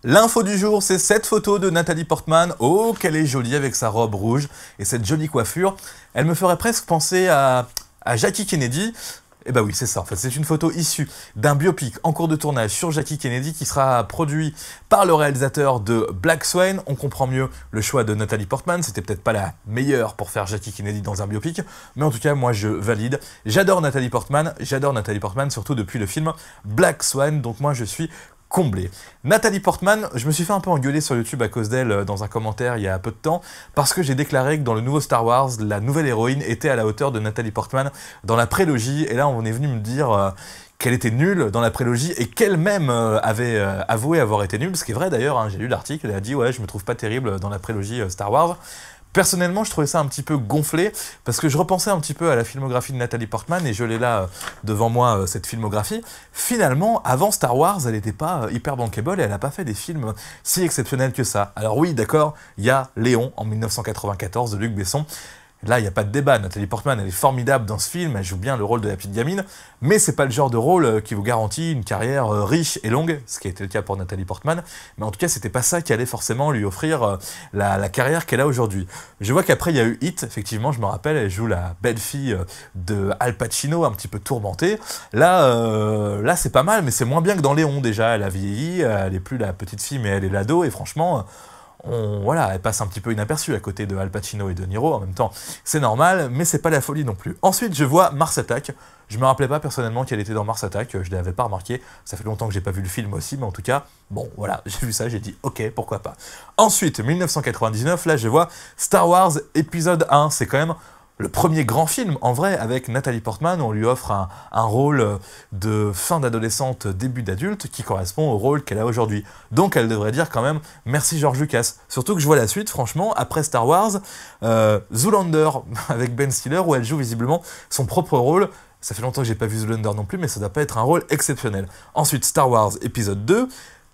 L'info du jour, c'est cette photo de Nathalie Portman. Oh, qu'elle est jolie avec sa robe rouge et cette jolie coiffure. Elle me ferait presque penser à Jackie Kennedy. Eh ben oui, c'est ça. En fait, c'est une photo issue d'un biopic en cours de tournage sur Jackie Kennedy qui sera produit par le réalisateur de Black Swan. On comprend mieux le choix de Nathalie Portman. C'était peut-être pas la meilleure pour faire Jackie Kennedy dans un biopic, mais en tout cas, moi, je valide. J'adore Nathalie Portman, surtout depuis le film Black Swan. Donc moi, je suis comblé. Nathalie Portman, je me suis fait un peu engueuler sur YouTube à cause d'elle dans un commentaire il y a peu de temps, parce que j'ai déclaré que dans le nouveau Star Wars, la nouvelle héroïne était à la hauteur de Nathalie Portman dans la prélogie, et là on est venu me dire qu'elle était nulle dans la prélogie, et qu'elle-même avait avoué avoir été nulle, ce qui est vrai d'ailleurs, hein, j'ai lu l'article, elle a dit « ouais, je me trouve pas terrible dans la prélogie Star Wars ». Personnellement, je trouvais ça un petit peu gonflé, parce que je repensais un petit peu à la filmographie de Nathalie Portman, et je l'ai là devant moi, cette filmographie. Finalement, avant Star Wars, elle n'était pas hyper bankable, et elle n'a pas fait des films si exceptionnels que ça. Alors oui, d'accord, il y a Léon, en 1994, de Luc Besson. Là, il n'y a pas de débat, Nathalie Portman, elle est formidable dans ce film, elle joue bien le rôle de la petite gamine, mais c'est pas le genre de rôle qui vous garantit une carrière riche et longue, ce qui a été le cas pour Nathalie Portman, mais en tout cas, c'était pas ça qui allait forcément lui offrir la carrière qu'elle a aujourd'hui. Je vois qu'après, il y a eu Hit, effectivement, je me rappelle, elle joue la belle-fille de Al Pacino, un petit peu tourmentée. Là, c'est pas mal, mais c'est moins bien que dans Léon, déjà, elle a vieilli, elle est plus la petite fille, mais elle est l'ado, et franchement... Voilà, elle passe un petit peu inaperçue à côté de Al Pacino et de Niro en même temps. C'est normal, mais c'est pas la folie non plus. Ensuite, je vois Mars Attack. Je me rappelais pas personnellement qu'elle était dans Mars Attack, je l'avais pas remarqué. Ça fait longtemps que j'ai pas vu le film aussi, mais en tout cas, bon, voilà, j'ai vu ça, j'ai dit ok, pourquoi pas. Ensuite, 1999, là, je vois Star Wars épisode 1. C'est quand même le premier grand film, en vrai, avec Nathalie Portman, on lui offre un rôle de fin d'adolescente, début d'adulte, qui correspond au rôle qu'elle a aujourd'hui. Donc elle devrait dire quand même « Merci George Lucas ». Surtout que je vois la suite, franchement, après Star Wars, Zoolander, avec Ben Stiller, où elle joue visiblement son propre rôle. Ça fait longtemps que j'ai pas vu Zoolander non plus, mais ça doit pas être un rôle exceptionnel. Ensuite, Star Wars épisode 2,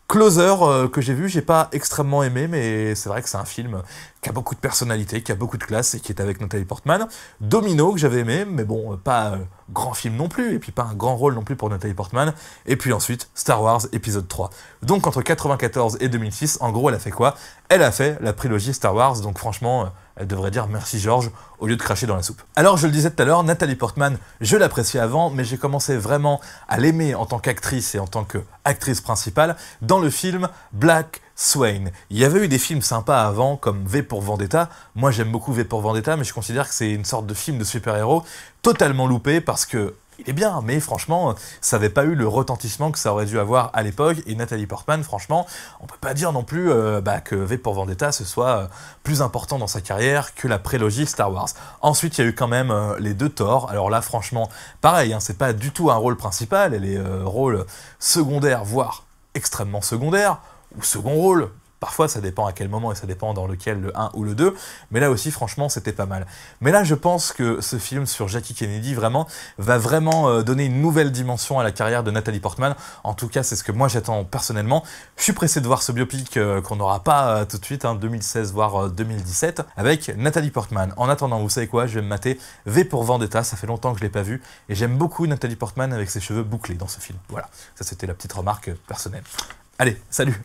Closer, que j'ai vu, j'ai pas extrêmement aimé, mais c'est vrai que c'est un film qui a beaucoup de personnalité, qui a beaucoup de classe et qui est avec Nathalie Portman. Domino, que j'avais aimé, mais bon, pas grand film non plus, et puis pas un grand rôle non plus pour Nathalie Portman. Et puis ensuite, Star Wars épisode 3. Donc entre 1994 et 2006, en gros, elle a fait quoi? Elle a fait la prélogie Star Wars, donc franchement, elle devrait dire merci Georges au lieu de cracher dans la soupe. Alors je le disais tout à l'heure, Nathalie Portman, je l'appréciais avant, mais j'ai commencé vraiment à l'aimer en tant qu'actrice et en tant qu'actrice principale dans le film Black Swan. Il y avait eu des films sympas avant, comme V pour Vendetta. Moi j'aime beaucoup V pour Vendetta, mais je considère que c'est une sorte de film de super-héros totalement loupé parce que il est bien, mais franchement, ça n'avait pas eu le retentissement que ça aurait dû avoir à l'époque, et Nathalie Portman, franchement, on peut pas dire non plus que V pour Vendetta, ce soit plus important dans sa carrière que la prélogie Star Wars. Ensuite, il y a eu quand même les deux Thor, alors là, franchement, pareil, hein, c'est pas du tout un rôle principal, elle est rôle secondaire, voire extrêmement secondaire, ou second rôle. Parfois, ça dépend à quel moment et ça dépend dans lequel, le 1 ou le 2, mais là aussi, franchement, c'était pas mal. Mais là, je pense que ce film sur Jackie Kennedy, va vraiment donner une nouvelle dimension à la carrière de Nathalie Portman. En tout cas, c'est ce que moi, j'attends personnellement. Je suis pressé de voir ce biopic qu'on n'aura pas tout de suite, 2016, voire 2017, avec Nathalie Portman. En attendant, vous savez quoi, je vais me mater V pour Vendetta, ça fait longtemps que je l'ai pas vu, et j'aime beaucoup Nathalie Portman avec ses cheveux bouclés dans ce film. Voilà, ça c'était la petite remarque personnelle. Allez, salut!